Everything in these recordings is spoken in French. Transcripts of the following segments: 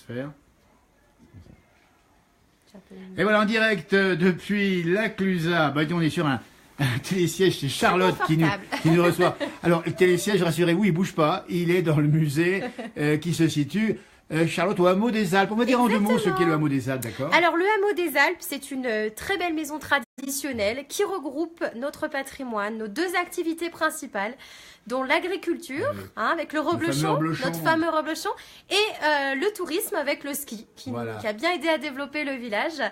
faire. Et voilà, en direct depuis la Clusaz. Bah, on est sur un télésiège, c'est Charlotte qui nous reçoit. Alors, le télésiège, rassurez-vous, il bouge pas. Il est dans le musée qui se situe, Charlotte, au hameau des Alpes. On va dire en deux mots ce qu'est le hameau des Alpes, d'accord? Alors, le hameau des Alpes, c'est une très belle maison traditionnelle qui regroupe notre patrimoine, nos deux activités principales, dont l'agriculture, avec le reblochon, notre fameux reblochon, et le tourisme avec le ski, qui a bien aidé à développer le village.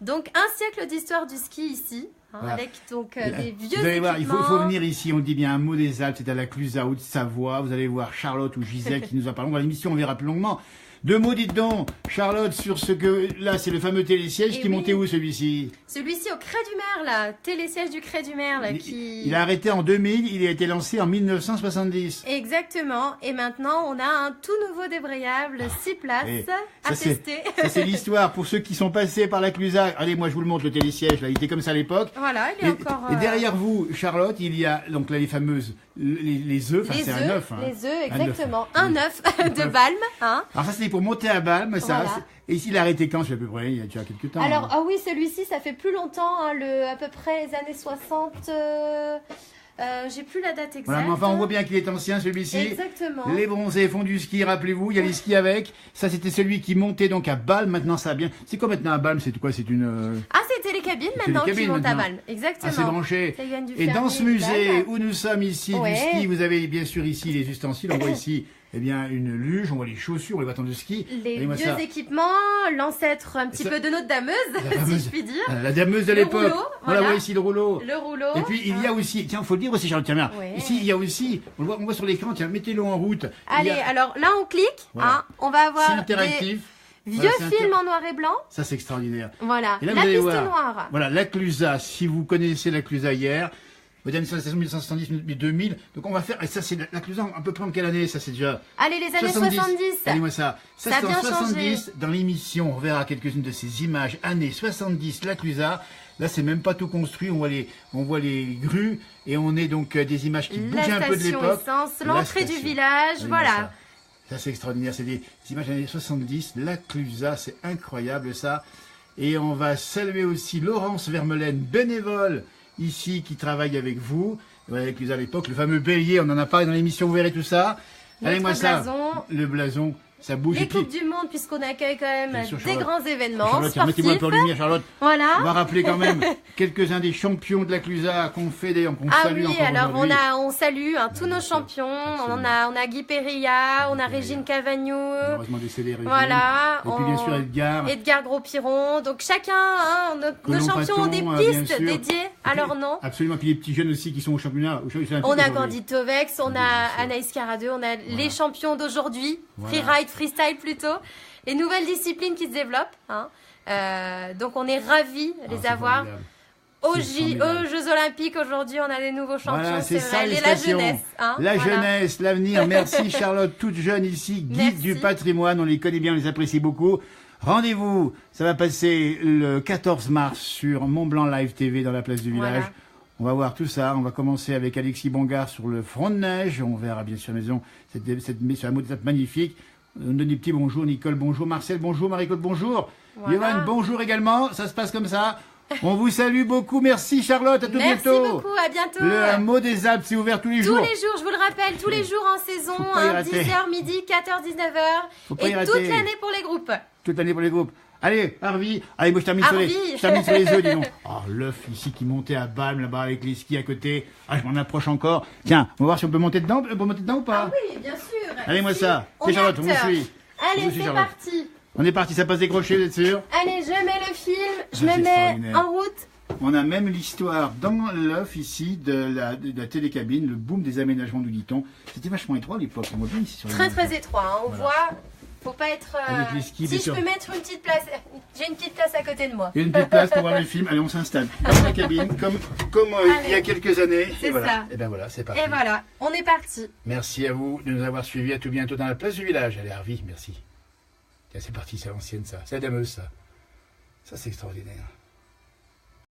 Donc, un siècle d'histoire du ski ici. Avec donc des vieux vous allez voir, équipements. il faut venir ici, on le dit bien, un mot des Alpes, c'est à la Clusaz, Haute-Savoie. Vous allez voir Charlotte ou Gisèle qui nous en parlent. Dans l'émission, on verra plus longuement. Deux mots, dites donc, Charlotte, sur ce que... Là, c'est le fameux télésiège qui montait où, celui-ci? Celui-ci au Crêt du Merle, télésiège du Crêt du Merle. Il a arrêté en 2000, il a été lancé en 1970. Exactement, et maintenant, on a un tout nouveau débrayable, 6 places, à tester. Ça, c'est l'histoire. Pour ceux qui sont passés par la Clusaz, allez, moi, je vous le montre, le télésiège, là, il était comme ça à l'époque. Voilà, il est encore... Et derrière vous, Charlotte, il y a donc là les fameuses... Les œufs, enfin c'est un œuf. Les œufs, exactement. Un œuf de Balme. Alors ça, c'était pour monter à Balme, ça. Voilà. Et ici, il a arrêté quand, à peu près, il y a déjà quelques temps. Alors, oui, celui-ci, ça fait plus longtemps, à peu près les années 60... j'ai plus la date exacte. Voilà, mais enfin, on voit bien qu'il est ancien, celui-ci. Exactement. Les bronzés font du ski, rappelez-vous, il y a les skis avec. Ça, c'était celui qui montait donc à Balme. Maintenant, ça a bien... C'est quoi maintenant à Balme? C'est quoi? C'est une... c'est télécabine maintenant qui monte à Balme. Exactement. C'est branché. Et dans ce musée où nous sommes ici, du ski, vous avez bien sûr ici les ustensiles. On voit ici... Eh bien, une luge, on voit les chaussures, les bâtons de ski. Les vieux équipements, l'ancêtre un petit peu de notre dameuse, si je puis dire. La dameuse de l'époque. Voilà, on voit ici le rouleau. Le rouleau. Et puis, il y a aussi, tiens, il faut le dire aussi, Charlotte, tiens, ici, il y a aussi, on voit sur l'écran, tiens, mettez-le en route. Allez, alors là, on clique, on va avoir c'est interactif. Vieux films en noir et blanc. Ça, c'est extraordinaire. Voilà, et là, la piste noire. Voilà, la Clusaz, si vous connaissez la Clusaz hier, aux années 1970, 2000. Donc on va faire, et ça c'est la Clusaz à peu près en quelle année? Ça c'est déjà... Allez, les années 70. Allez-moi ça. Ça c'est en 70, dans l'émission, on verra quelques-unes de ces images. Années 70, la Clusaz. Là c'est même pas tout construit, on voit les grues, et on est donc des images qui bougent un peu de l'époque. L'entrée du village, voilà. Ça c'est extraordinaire, c'est des images des années 70, la Clusaz, c'est incroyable ça. Et on va saluer aussi Laurence Vermelaine, bénévole, ici, qui travaille avec vous, avec les à l'époque, le fameux bélier, on en a parlé dans l'émission, vous verrez tout ça. Allez-moi ça, le blason, ça bouge. Les Coupes du Monde, puisqu'on accueille quand même des grands événements sportifs. Mettez-moi un peu en lumière, Charlotte. Voilà. On va rappeler quand même quelques-uns des champions de la Clusaz qu'on fait d'ailleurs, qu'on salue encore alors aujourd'hui. on salue tous nos champions. On a Guy Perilla, on a Régine Cavagnou. Heureusement décédée, Régine. Voilà. Et puis bien sûr Edgar Gros-Piron. Donc chacun, nos champions ont des pistes dédiées à leur nom. Absolument. Puis les petits jeunes aussi qui sont au championnat. On a Candide Tovex, on a Anaïs Caradeux, on a les champions d'aujourd'hui, freeride, freestyle plutôt, les nouvelles disciplines qui se développent. Donc on est ravis de les avoir. Aux Jeux Olympiques, aujourd'hui, on a des nouveaux champions. Voilà, c'est ça, la jeunesse. La jeunesse, l'avenir. Merci Charlotte, toute jeune ici, guide du patrimoine. On les connaît bien, on les apprécie beaucoup. Rendez-vous, ça va passer le 14 mars sur Mont Blanc Live TV dans la place du village. Voilà. On va voir tout ça. On va commencer avec Alexis Bongard sur le front de neige. On verra bien sûr maison cette hameau des Alpes magnifique. On donne des petits bonjours. Nicole, bonjour. Marcel, bonjour. Marie-Claude, bonjour. Voilà. Yoann, bonjour également. Ça se passe comme ça. On vous salue beaucoup. Merci Charlotte. À tout bientôt. Merci beaucoup. À bientôt. Le hameau des Alpes, c'est ouvert tous les jours. Tous les jours, je vous le rappelle. Tous les jours en saison. 10h, midi, 14, 19h. Et toute l'année pour les groupes. Toute l'année pour les groupes. Allez, Harvey. Allez, moi je termine sur les œufs, dis donc. Oh, l'œuf ici qui montait à Balme, là-bas, avec les skis à côté. Ah, je m'en approche encore. Tiens, on va voir si on peut monter dedans. On peut monter dedans ou pas? Oui, bien sûr. Allez, moi ça. C'est Charlotte, on vous suit. Allez, c'est parti. On est parti, ça passe décroché, vous êtes sûr? Allez, je mets le film, je me mets en route. On a même l'histoire dans l'œuf ici de la télécabine, le boom des aménagements, nous dit-on. C'était vachement étroit à l'époque. Très très étroit, on voit. Faut pas être. Skis, si je peux mettre une petite place, j'ai une petite place à côté de moi. Une petite place pour voir le film. Allez, on s'installe dans la cabine, comme il y a quelques années. C'est ça. Et ben voilà, c'est parti. Et voilà, on est parti. Merci à vous de nous avoir suivis. À tout bientôt dans la place du village. Allez, Harvey, merci. Tiens, c'est parti, c'est l'ancienne ça. C'est la dameuse ça. Ça, c'est extraordinaire.